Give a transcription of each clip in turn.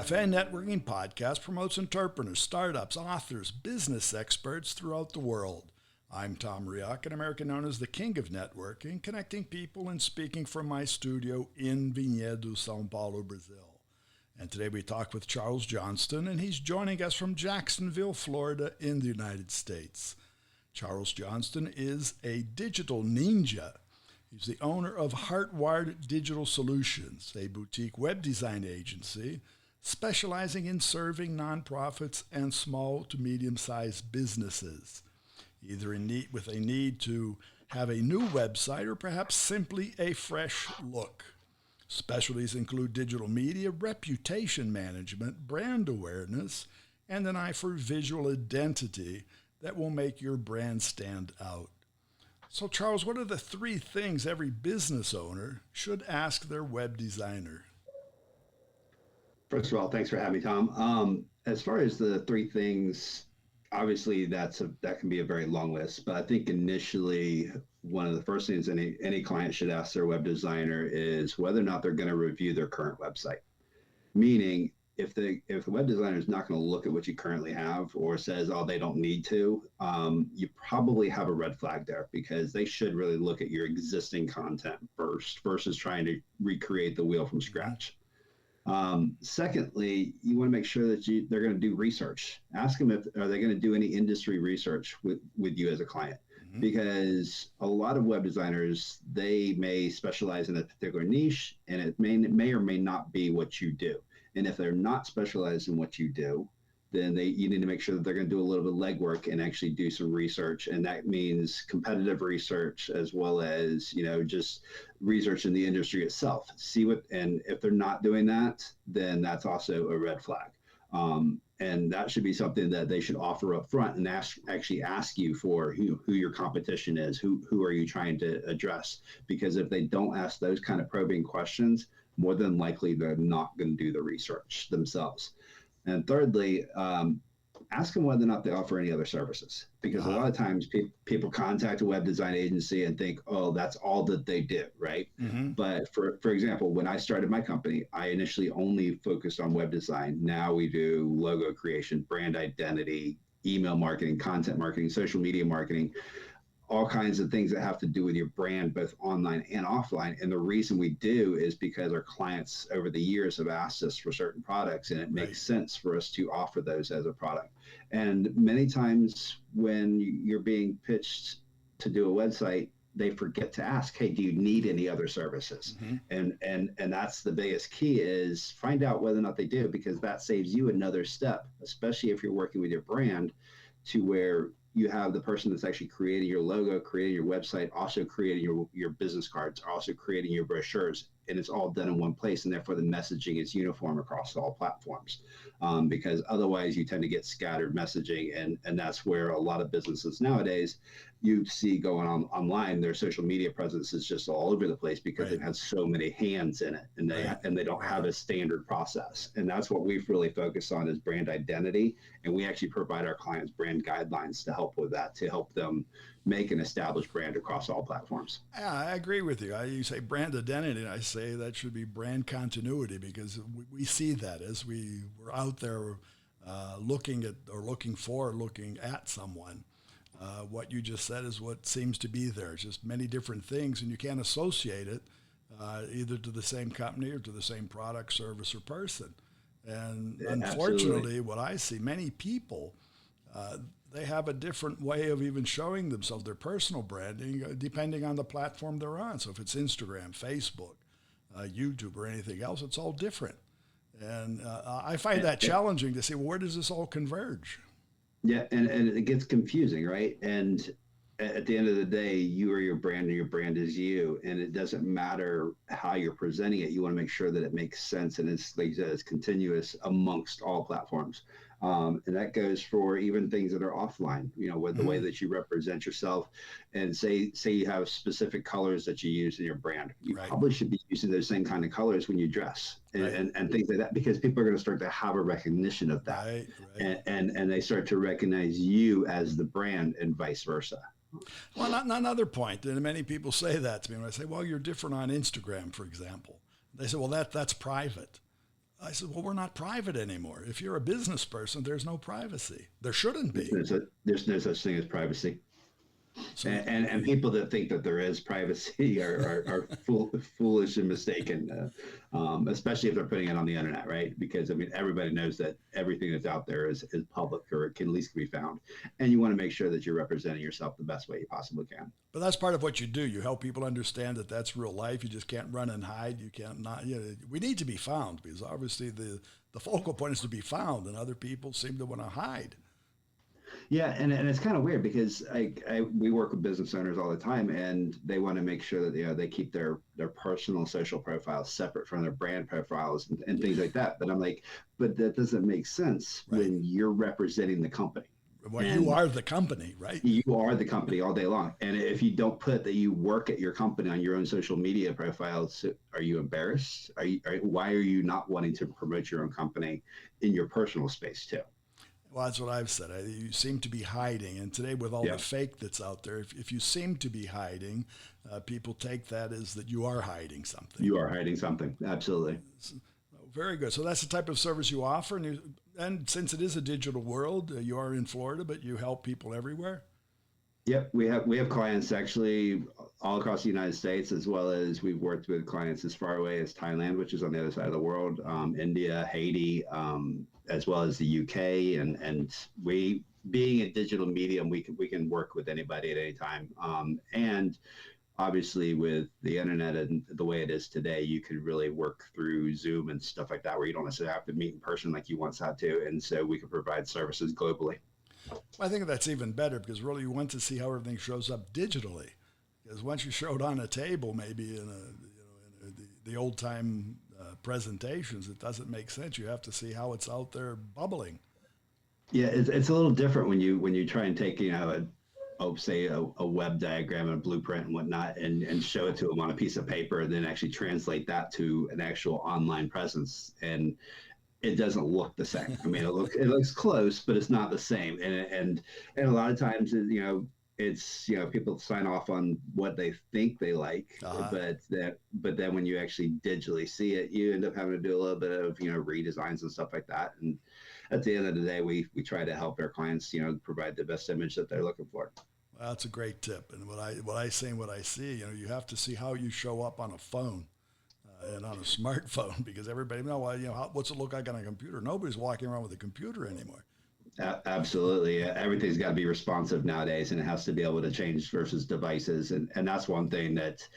Café and Networking Podcast promotes entrepreneurs, startups, authors, business experts throughout the world. I'm Tom Reaoch, an American known as the King of Networking, connecting people and speaking from my studio in Vinhedo, São Paulo, Brazil. And today we talk with Charles Johnston, and he's joining us from Jacksonville, Florida, in the United States. Charles Johnston is a digital ninja. He's the owner of HeartWired Digital Solutions, a boutique web design agency specializing in serving nonprofits and small to medium-sized businesses, either with a need to have a new website or perhaps simply a fresh look. Specialties include digital media, reputation management, brand awareness, and an eye for visual identity that will make your brand stand out. So, Charles, what are the 3 things every business owner should ask their web designer? First of all, thanks for having me, Tom. As far as the 3 things, obviously that can be a very long list, but I think initially one of the first things any client should ask their web designer is whether or not they're going to review their current website. Meaning, if the web designer is not going to look at what you currently have or says, oh, they don't need to, you probably have a red flag there, because they should really look at your existing content first versus trying to recreate the wheel from scratch. Secondly, you want to make sure that they're going to do research. Ask them are they going to do any industry research with you as a client? Mm-hmm. Because a lot of web designers, they may specialize in a particular niche, and it may or may not be what you do. And if they're not specialized in what you do, then you need to make sure that they're going to do a little bit of legwork and actually do some research. And that means competitive research, as well as, just research in the industry itself. And if they're not doing that, then that's also a red flag. And that should be something that they should offer up front and actually ask you for who your competition is, who are you trying to address? Because if they don't ask those kind of probing questions, more than likely they're not going to do the research themselves. And thirdly, ask them whether or not they offer any other services, because a lot of times people contact a web design agency and think, oh, that's all that they do, right? Mm-hmm. But for example, when I started my company, I initially only focused on web design. Now we do logo creation, brand identity, email marketing, content marketing, social media marketing, all kinds of things that have to do with your brand, both online and offline. And the reason we do is because our clients over the years have asked us for certain products, and it makes sense for us to offer those as a product. And many times when you're being pitched to do a website, they forget to ask, hey, do you need any other services? Mm-hmm. And that's the biggest key, is find out whether or not they do, because that saves you another step, especially if you're working with your brand, to where you have the person that's actually creating your logo, creating your website, also creating your business cards, also creating your brochures, and it's all done in one place, and therefore the messaging is uniform across all platforms. Because otherwise you tend to get scattered messaging, and that's where a lot of businesses nowadays you see going on online, their social media presence is just all over the place because it has so many hands in it, and they don't have a standard process. And that's what we've really focused on, is brand identity, and we actually provide our clients brand guidelines to help with that, to help them make an established brand across all platforms. Yeah, I agree with you. You say brand identity, and I say that should be brand continuity, because we see that as we were out there looking at someone. What you just said is what seems to be there. It's just many different things, and you can't associate it either to the same company or to the same product, service, or person. And unfortunately, absolutely, what I see, many people, they have a different way of even showing themselves, their personal branding, depending on the platform they're on. So if it's Instagram, Facebook, YouTube, or anything else, it's all different. And I find that challenging to see, well, where does this all converge? Yeah, and it gets confusing, right? And at the end of the day, you are your brand, and your brand is you. And it doesn't matter how you're presenting it. You want to make sure that it makes sense, and it's, like you said, it's continuous amongst all platforms. And that goes for even things that are offline, with the way that you represent yourself. And say you have specific colors that you use in your brand. You probably should be using those same kind of colors when you dress and things like that, because people are going to start to have a recognition of that. And they start to recognize you as the brand, and vice versa. Well, another point, and many people say that to me when I say, well, you're different on Instagram, for example. They say, well, that's private. I said, well, we're not private anymore. If you're a business person, there's no privacy. There shouldn't be. There's no such thing as privacy. So, and people that think that there is privacy are foolish and mistaken, especially if they're putting it on the internet, right? Because, I mean, everybody knows that everything that's out there is public, or it can at least be found. And you want to make sure that you're representing yourself the best way you possibly can. But that's part of what you do. You help people understand that that's real life. You just can't run and hide. You can't not. You know, we need to be found, because obviously the focal point is to be found, and other people seem to want to hide. Yeah, and it's kind of weird, because we work with business owners all the time, and they want to make sure that they keep their personal social profiles separate from their brand profiles and things like that. But I'm like, but that doesn't make sense when you're representing the company. Well, you are the company, right? You are the company all day long. And if you don't put that you work at your company on your own social media profiles, are you embarrassed? Why are you not wanting to promote your own company in your personal space too? Well, that's what I've said. You seem to be hiding. And today, with all the fake that's out there, if you seem to be hiding, people take that as that you are hiding something. You are hiding something. Absolutely. Very good. So that's the type of service you offer. And since it is a digital world, you are in Florida, but you help people everywhere? Yep. We have clients actually all across the United States, as well as we've worked with clients as far away as Thailand, which is on the other side of the world, India, Haiti, as well as the UK. And we, being a digital medium, we can work with anybody at any time. And obviously, with the internet and the way it is today, you can really work through Zoom and stuff like that, where you don't necessarily have to meet in person like you once had to. And so we can provide services globally. Well, I think that's even better, because really you want to see how everything shows up digitally. Because once you show it on a table, maybe in the old time presentations, it doesn't make sense. You have to see how it's out there bubbling. Yeah, it's a little different when you try and take say a web diagram and a blueprint and whatnot, and show it to them on a piece of paper, and then actually translate that to an actual online presence, and it doesn't look the same. I mean, it looks close, but it's not the same. And a lot of times, it's people sign off on what they think they like, but then when you actually digitally see it, you end up having to do a little bit of redesigns and stuff like that. And at the end of the day, we try to help our clients provide the best image that they're looking for. Well, that's a great tip. And what I say and what I see, you have to see how you show up on a phone. And on a smartphone, because everybody what's it look like on a computer? Nobody's walking around with a computer anymore. Absolutely. Everything's got to be responsive nowadays, and it has to be able to change versus devices. And that's one thing that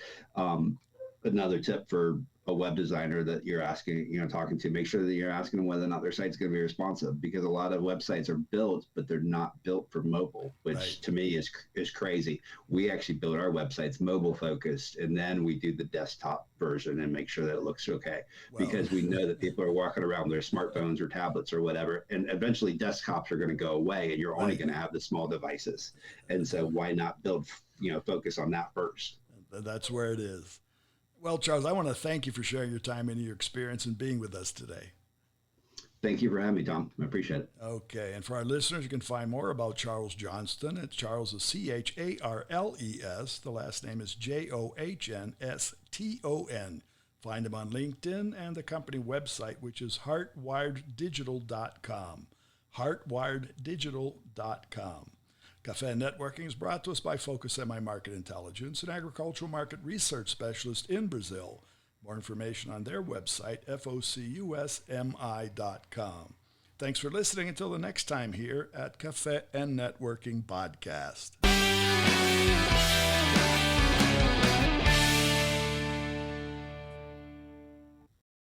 another tip for a web designer that you're asking, talking to, make sure that you're asking them whether or not their site's going to be responsive, because a lot of websites are built, but they're not built for mobile, which to me is crazy. We actually build our websites mobile focused, and then we do the desktop version and make sure that it looks okay, because we know that people are walking around with their smartphones or tablets or whatever, and eventually desktops are going to go away, and you're only going to have the small devices. And so why not build, focus on that first? That's where it is. Well, Charles, I want to thank you for sharing your time and your experience and being with us today. Thank you for having me, Tom. I appreciate it. Okay. And for our listeners, you can find more about Charles Johnston. Charles is Charles. The last name is Johnston. Find him on LinkedIn and the company website, which is HeartWiredDigital.com. HeartWiredDigital.com. Café and Networking is brought to us by Focus MI Market Intelligence, an agricultural market research specialist in Brazil. More information on their website, focusmi.com. Thanks for listening. Until the next time here at Café and Networking Podcast.